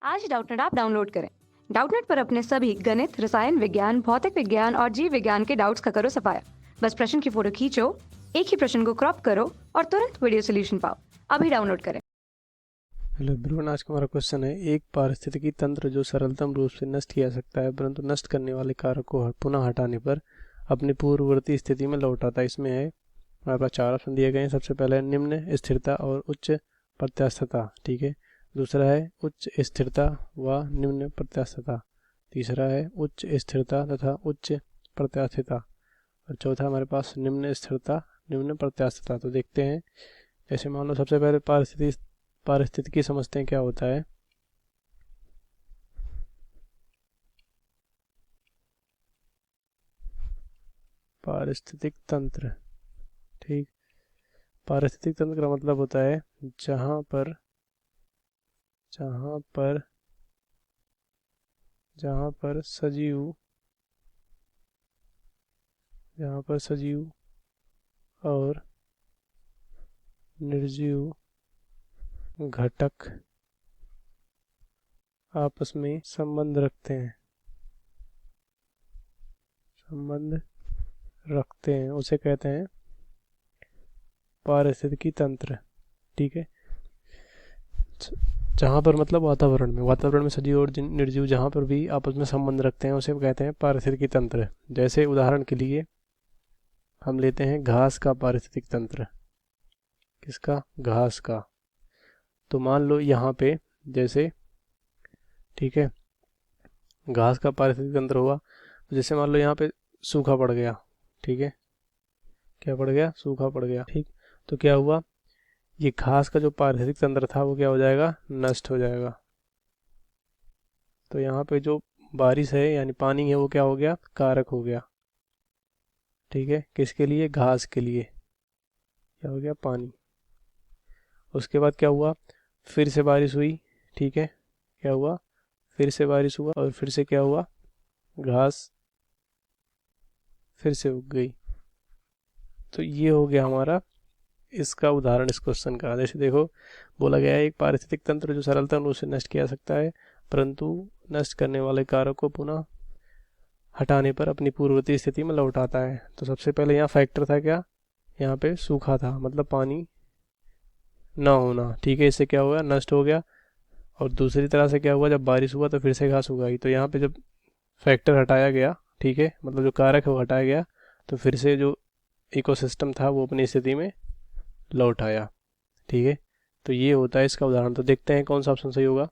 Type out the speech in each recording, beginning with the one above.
आज ही Doubtnut app download करें। Doubtnut पर अपने सभी गणित, रसायन विज्ञान, भौतिक विज्ञान और जीव विज्ञान के डाउट्स का करो सफाया। बस प्रश्न की फोटो खींचो, एक ही प्रश्न को क्रॉप करो और तुरंत वीडियो सोल्यूशन पाओ। अभी डाउनलोड करें। हेलो एवरीवन, आज का हमारा क्वेश्चन है एक पारिस्थितिकी तंत्र जो सरलतम रूप से नष्ट किया जा सकता है परंतु नष्ट करने वाले कारक को पुनः हटाने पर अपनी पूर्ववर्ती स्थिति में लौट आता है। इसमें है हमारे पास 4 ऑप्शन दिए गए हैं। सबसे पहले है निम्न स्थिरता और उच्च प्रत्यास्थता, ठीक है। दूसरा है उच्च स्थिरता व निम्न प्रत्यास्थता। तीसरा है उच्च स्थिरता तथा उच्च प्रत्यास्थता। और चौथा हमारे पास निम्न स्थिरता निम्न प्रत्यास्थता। तो देखते हैं, जैसे मान लो सबसे पहले पारिस्थितिकी समझते हैं क्या होता है। पारिस्थितिक तंत्र, ठीक। पारिस्थितिक तंत्र का मतलब होता है जहां पर सजीव और निर्जीव घटक आपस में संबंध रखते हैं, उसे कहते हैं पारिस्थितिकी तंत्र, ठीक है। जहाँ पर मतलब वातावरण में सजीव और निर्जीव जहाँ पर भी आपस में संबंध रखते हैं उसे कहते हैं पारिस्थितिकी तंत्र। जैसे उदाहरण के लिए हम लेते हैं घास का पारिस्थितिक तंत्र। किसका? घास का। तो मान लो यहाँ पे जैसे, ठीक है, घास का पारिस्थितिक तंत्र हुआ तो जैसे मान लो यहाँ पे सूखा पड़ गया, ठीक है। क्या पड़ गया? सूखा पड़ गया, ठीक। तो क्या हुआ, ये घास का जो पारिस्थितिक तंत्र था वो क्या हो जाएगा? नष्ट हो जाएगा। तो यहाँ पे जो बारिश है यानी पानी है वो क्या हो गया? कारक हो गया, ठीक है। किसके लिए? घास के लिए। क्या हो गया? पानी। उसके बाद क्या हुआ? फिर से बारिश हुई, ठीक है। क्या हुआ? फिर से बारिश हुआ और फिर से क्या हुआ? घास फिर से उग गई। तो ये हो गया हमारा इसका उदाहरण इस क्वेश्चन का। जैसे देखो, बोला गया है एक पारिस्थितिक तंत्र जो सरलतम रूप से नष्ट किया जा सकता है परंतु नष्ट करने वाले कारक को पुनः हटाने पर अपनी पूर्ववर्ती स्थिति में लौट आता है। तो सबसे पहले यहाँ फैक्टर था क्या? यहाँ पे सूखा था, मतलब पानी ना होना, ठीक है। इससे क्या हुआ? नष्ट हो गया। और दूसरी तरह से क्या हुआ? जब बारिश हुआ तो फिर से घास उगाई। तो यहाँ पे जब फैक्टर हटाया गया, ठीक है, मतलब जो कारक है वो हटाया गया, तो फिर से जो इकोसिस्टम था वो अपनी स्थिति में लौट आया, ठीक है। तो ये होता है इसका उदाहरण। तो देखते हैं कौन सा ऑप्शन सही होगा।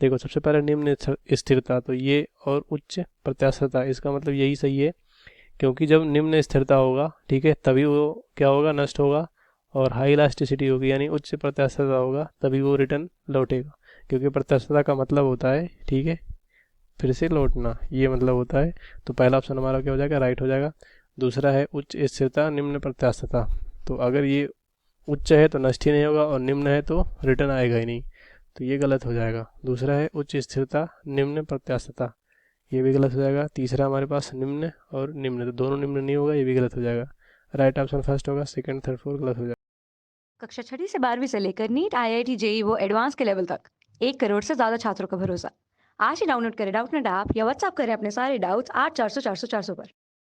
देखो, सबसे पहले निम्न स्थिरता, तो ये और उच्च प्रत्यास्थता, इसका मतलब यही सही है क्योंकि जब निम्न स्थिरता होगा, ठीक है, तभी वो क्या होगा? नष्ट होगा। और हाई इलास्टिसिटी होगी यानी उच्च प्रत्यास्थता होगा तभी वो रिटर्न लौटेगा, क्योंकि प्रत्यास्थता का मतलब होता है, ठीक है, फिर से लौटना, ये मतलब होता है। तो पहला ऑप्शन हमारा क्या हो जाएगा? राइट हो जाएगा। दूसरा है उच्च स्थिरता निम्न प्रत्यास्थता। तो अगर ये उच्च है तो नष्ट ही नहीं होगा और निम्न है तो रिटर्न आएगा ही नहीं, तो ये गलत हो जाएगा। दूसरा है उच्च स्थिरता निम्न प्रत्यास्थता, ये भी गलत हो जाएगा। तीसरा हमारे पास निम्न और निम्न, तो दोनों निम्न नहीं होगा, ये भी गलत हो जाएगा। राइट ऑप्शन फर्स्ट होगा, सेकंड थर्ड फोर्थ गलत हो जाएगा। कक्षा 6ठी से 12वीं से लेकर नीट, IIT, JEE वो एडवांस के लेवल तक 1 करोड़ से ज्यादा छात्रों का भरोसा। आज ही डाउनलोड करें डाउटनेट ऐप या व्हाट्सएप करें अपने सारे डाउट्स 8400 400 400 पर।